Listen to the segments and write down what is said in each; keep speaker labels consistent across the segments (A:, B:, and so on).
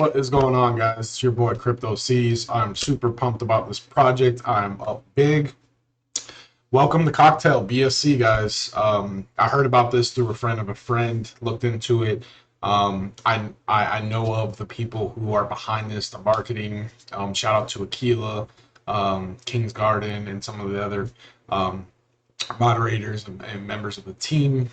A: What is going on, guys? It's your boy Crypto C's. I'm super pumped about this project. I'm up big. Welcome to Cocktail BSC, guys. I heard about this through a friend of a friend, looked into it. I know of the people who are behind this, the marketing. Shout out to Aquila, King's Garden, and some of the other moderators and members of the team.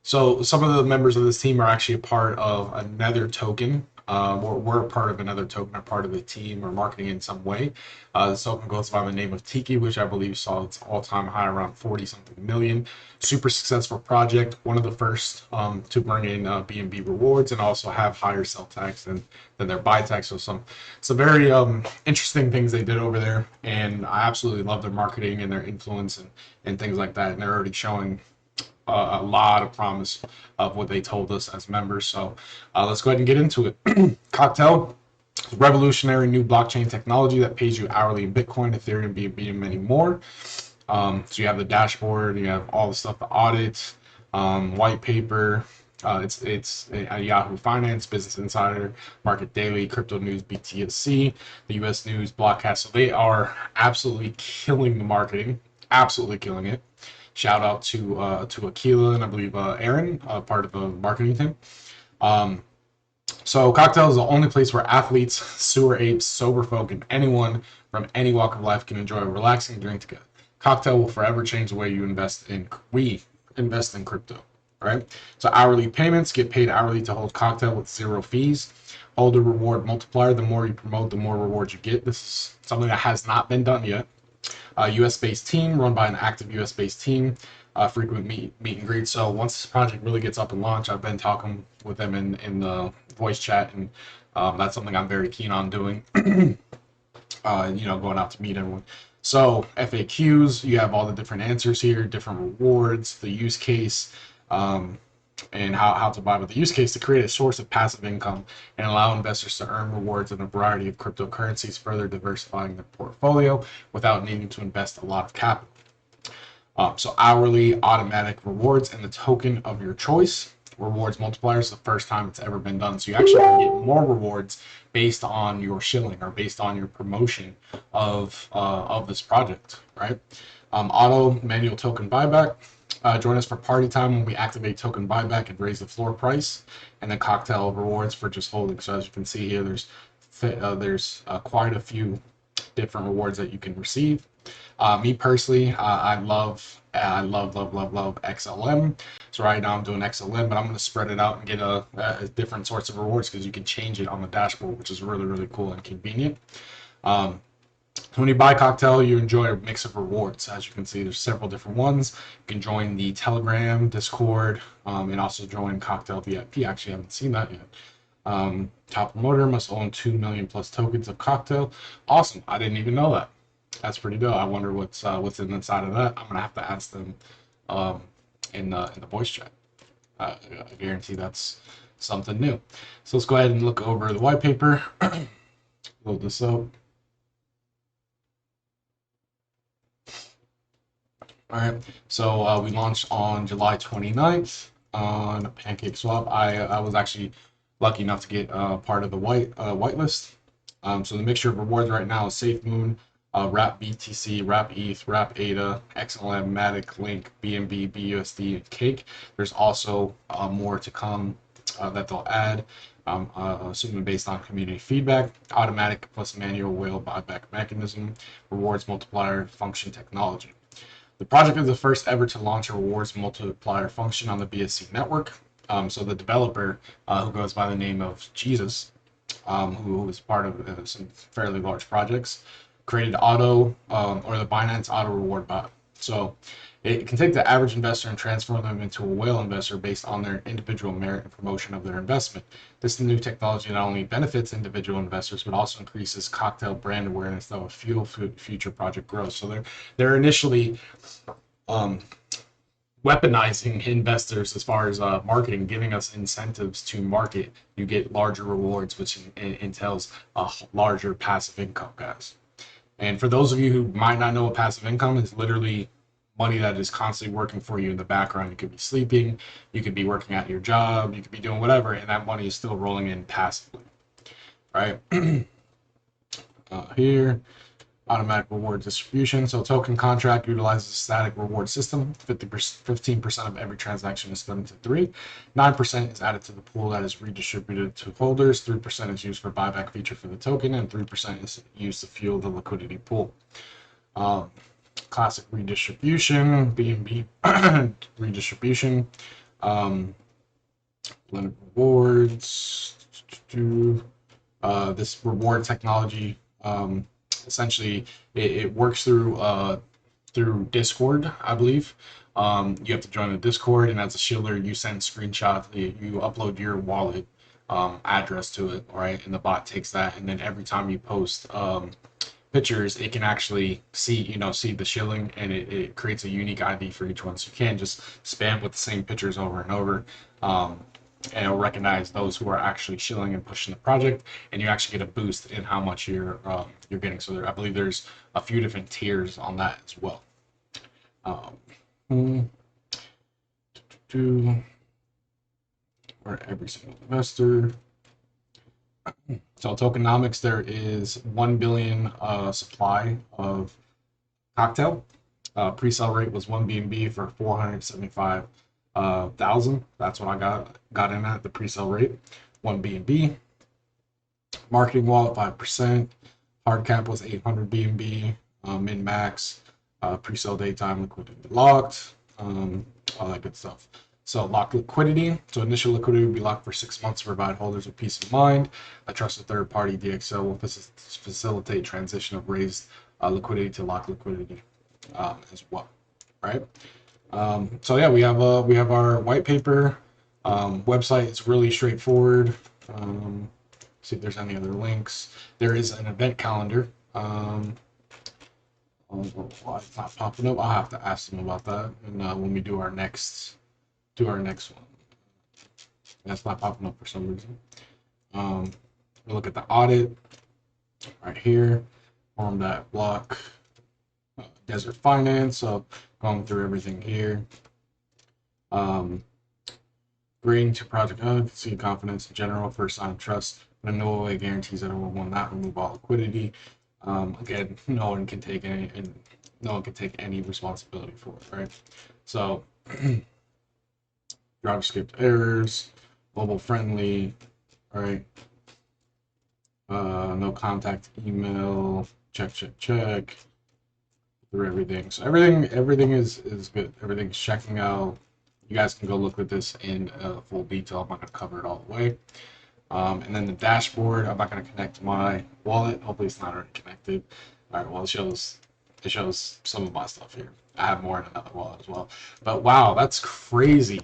A: So some of the members of this team are actually a part of another token. We're a part of another token, or part of the team, or marketing in some way. This token goes by the name of Tiki, which I believe saw its all-time high around 40-something million. Super successful project. One of the first to bring in BNB rewards and also have higher sell tax than their buy tax. So some very interesting things they did over there, and I absolutely love their marketing and their influence and things like that. And they're already showing a lot of promise of what they told us as members. So let's go ahead and get into it. Cocktail, revolutionary new blockchain technology that pays you hourly in Bitcoin, Ethereum, BNB, and many more. So you have the dashboard, you have all the stuff, the audits, Whitepaper. It's Yahoo Finance, Business Insider, Market Daily, Crypto News, BTSC, the US News, Blockcast. So they are absolutely killing the marketing, absolutely killing it. Shout out to Aquila and I believe Aaron, part of the marketing team. So Cocktail is the only place where athletes, sewer apes, sober folk, and anyone from any walk of life can enjoy a relaxing drink together. Cocktail will forever change the way you invest in. We invest in crypto. Right? So hourly payments, get paid hourly to hold Cocktail with zero fees. Hold a reward multiplier. The more you promote, the more rewards you get. This is something that has not been done yet. US-based team run by an active US-based team. Frequent meet and greet. So once this project really gets up and launched, I've been talking with them in the voice chat, and that's something I'm very keen on doing. Going out to meet everyone. So FAQs, you have all the different answers here, different rewards, the use case, and how to buy with the use case to create a source of passive income and allow investors to earn rewards in a variety of cryptocurrencies, further diversifying their portfolio without needing to invest a lot of capital. So hourly automatic rewards and the token of your choice. Rewards multipliers is the first time it's ever been done. So you actually can get more rewards based on your shilling or based on your promotion of this project, right? Auto manual token buyback. Join us for party time when we activate token buyback and raise the floor price, and then Cocktail rewards for just holding. So as you can see here, there's quite a few different rewards that you can receive. Me personally, I love XLM. So right now I'm doing XLM, but I'm going to spread it out and get a different sorts of rewards because you can change it on the dashboard, which is really, really cool and convenient. When you buy Cocktail, you enjoy a mix of rewards. As you can see, there's several different ones. You can join the Telegram, Discord, and also join Cocktail VIP. Actually, I haven't seen that yet. Top promoter must own 2 million plus tokens of Cocktail. Awesome. I didn't even know that. That's pretty dope. I wonder what's in inside of that. I'm gonna have to ask them in the voice chat. I guarantee that's something new. So let's go ahead and look over the white paper. Load this up. All right, so we launched on July 29th on Pancake Swap. I was actually lucky enough to get part of the whitelist. So the mixture of rewards right now is Safemoon, Wrap BTC, Wrap ETH, Wrap ADA, XLM, Matic, Link, BNB, BUSD, and Cake. There's also more to come that they'll add, assuming based on community feedback. Automatic plus manual whale buyback mechanism, rewards multiplier function technology. The project is the first ever to launch a rewards multiplier function on the BSC network. So the developer, who goes by the name of Jesus, who is part of some fairly large projects, created Auto or the Binance Auto Reward Bot. So it can take the average investor and transform them into a whale investor based on their individual merit and promotion of their investment. This new technology not only benefits individual investors, but also increases Cocktail brand awareness that will fuel future project growth. So they're initially weaponizing investors as far as marketing, giving us incentives to market. You get larger rewards, which entails a larger passive income, guys. And for those of you who might not know what passive income is, literally money that is constantly working for you in the background. You could be sleeping, you could be working at your job, you could be doing whatever, and that money is still rolling in passively. right? Here, automatic reward distribution. So token contract utilizes a static reward system. 15% of every transaction is split into three. 9% is added to the pool that is redistributed to holders. 3% is used for buyback feature for the token, and 3% is used to fuel the liquidity pool. Classic redistribution, BNB redistribution, blended rewards. This reward technology, essentially, it works through Discord, I believe. You have to join the Discord, and as a shiller, you send screenshots. You upload your wallet address to it, right? And the bot takes that, and then every time you post pictures, it can actually see the shilling, and it creates a unique ID for each one. So you can't just spam with the same pictures over and over. And it'll recognize those who are actually shilling and pushing the project, and you actually get a boost in how much you're getting. So I believe there's a few different tiers on that as well. For every single investor. So tokenomics, there is 1 billion supply of cocktail. Pre-sale rate was 1 BNB for 475,000. That's what I got in at the pre-sale rate. 1 BNB. Marketing wallet 5%. Hard cap was 800 BNB. Min max. Pre-sale daytime liquidity locked. All that good stuff. So locked liquidity. So initial liquidity will be locked for 6 months to provide holders with peace of mind. A trusted third-party DXO will facilitate transition of raised liquidity to locked liquidity as well, right? So yeah, we have our white paper website. It's really straightforward. See if there's any other links. There is an event calendar. Why it's not popping up? I'll have to ask them about that, and when we do our next one. That's not popping up for some reason. We look at the audit right here. Form that block. Desert Finance. So going through everything here. Agreeing to project see confidence in general, first sign of trust, but in no way guarantees that it will not remove all liquidity. Again, no one can take any responsibility for it, right? So JavaScript errors, mobile friendly, right? No contact email, check through everything. So everything is good. Everything's checking out. You guys can go look at this in full detail. I'm not going to cover it all the way. And then the dashboard, I'm not going to connect to my wallet. Hopefully it's not already connected. All right, well, it shows some of my stuff here. I have more in another wallet as well. But wow, that's crazy.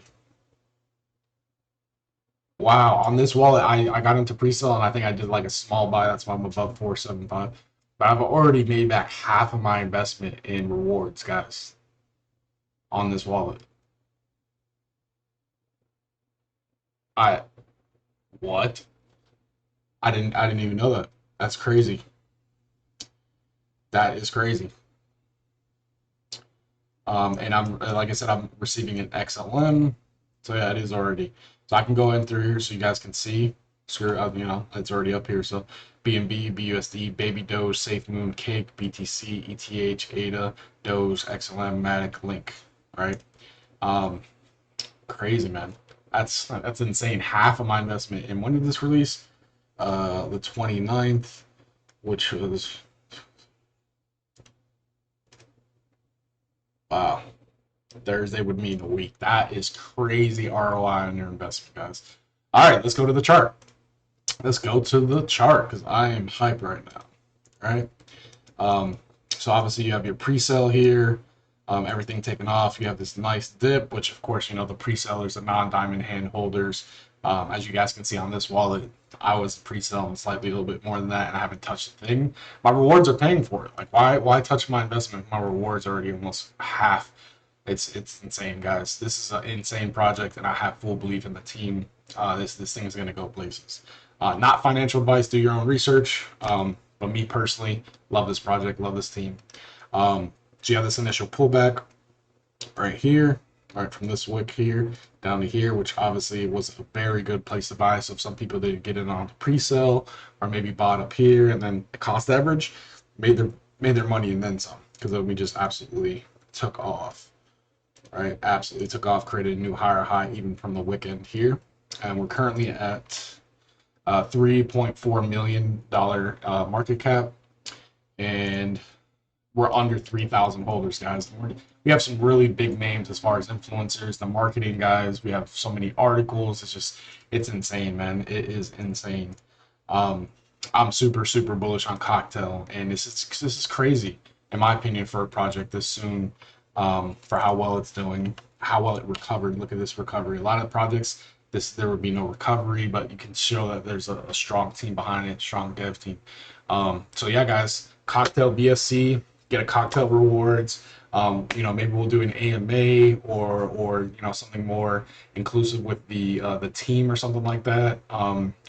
A: Wow, on this wallet, I got into pre-sale, and I think I did like a small buy. That's why I'm above 475. But I've already made back half of my investment in rewards, guys, on this wallet. What? I didn't even know that. That's crazy. That is crazy. And I'm, like I said, I'm receiving an XLM. So yeah, it is already. So I can go in through here so you guys can see. Screw up, it's already up here. So BNB, BUSD, Baby Doge, Safemoon, Cake, BTC, ETH, ADA, Doge, XLM, Matic, Link. All right. Crazy, man. That's insane. Half of my investment. And when did this release? The 29th, which was, wow. Thursday would mean a week. That is crazy ROI on your investment, guys. All right, let's go to the chart. Let's go to the chart because I am hype right now. All right. So obviously you have your pre-sale here. Everything taken off. You have this nice dip, which of course, the pre-sellers, the non-diamond hand holders. As you guys can see on this wallet, I was pre-selling slightly a little bit more than that, and I haven't touched a thing. My rewards are paying for it. Like, why touch my investment? My rewards are already almost half. It's insane, guys. This is an insane project, and I have full belief in the team. This thing is going to go places. Not financial advice. Do your own research. But me personally, love this project, love this team. So you have this initial pullback right here. All right, from this wick here down to here, which obviously was a very good place to buy. So if some people didn't get in on the pre-sale or maybe bought up here and then cost average, made their money and then some, because we just absolutely took off. Right, absolutely took off, created a new higher high even from the wick end here, and we're currently at $3.4 million market cap, and we're under 3,000 holders, guys. We have some really big names as far as influencers, the marketing guys. We have so many articles. It's insane, man. It is insane. Um, I'm super bullish on Cocktail, and this is crazy in my opinion for a project this soon. For how well it's doing, how well it recovered. Look at this recovery. A lot of projects, there would be no recovery, but you can show that there's a strong team behind it, strong dev team. So yeah, guys, Cocktail BSC, get a Cocktail rewards. Maybe we'll do an AMA or something more inclusive with the team or something like that.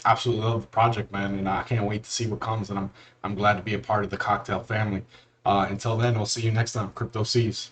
A: Absolutely love the project, man, and I can't wait to see what comes. And I'm glad to be a part of the Cocktail family. Until then, we'll see you next time, Crypto Seas.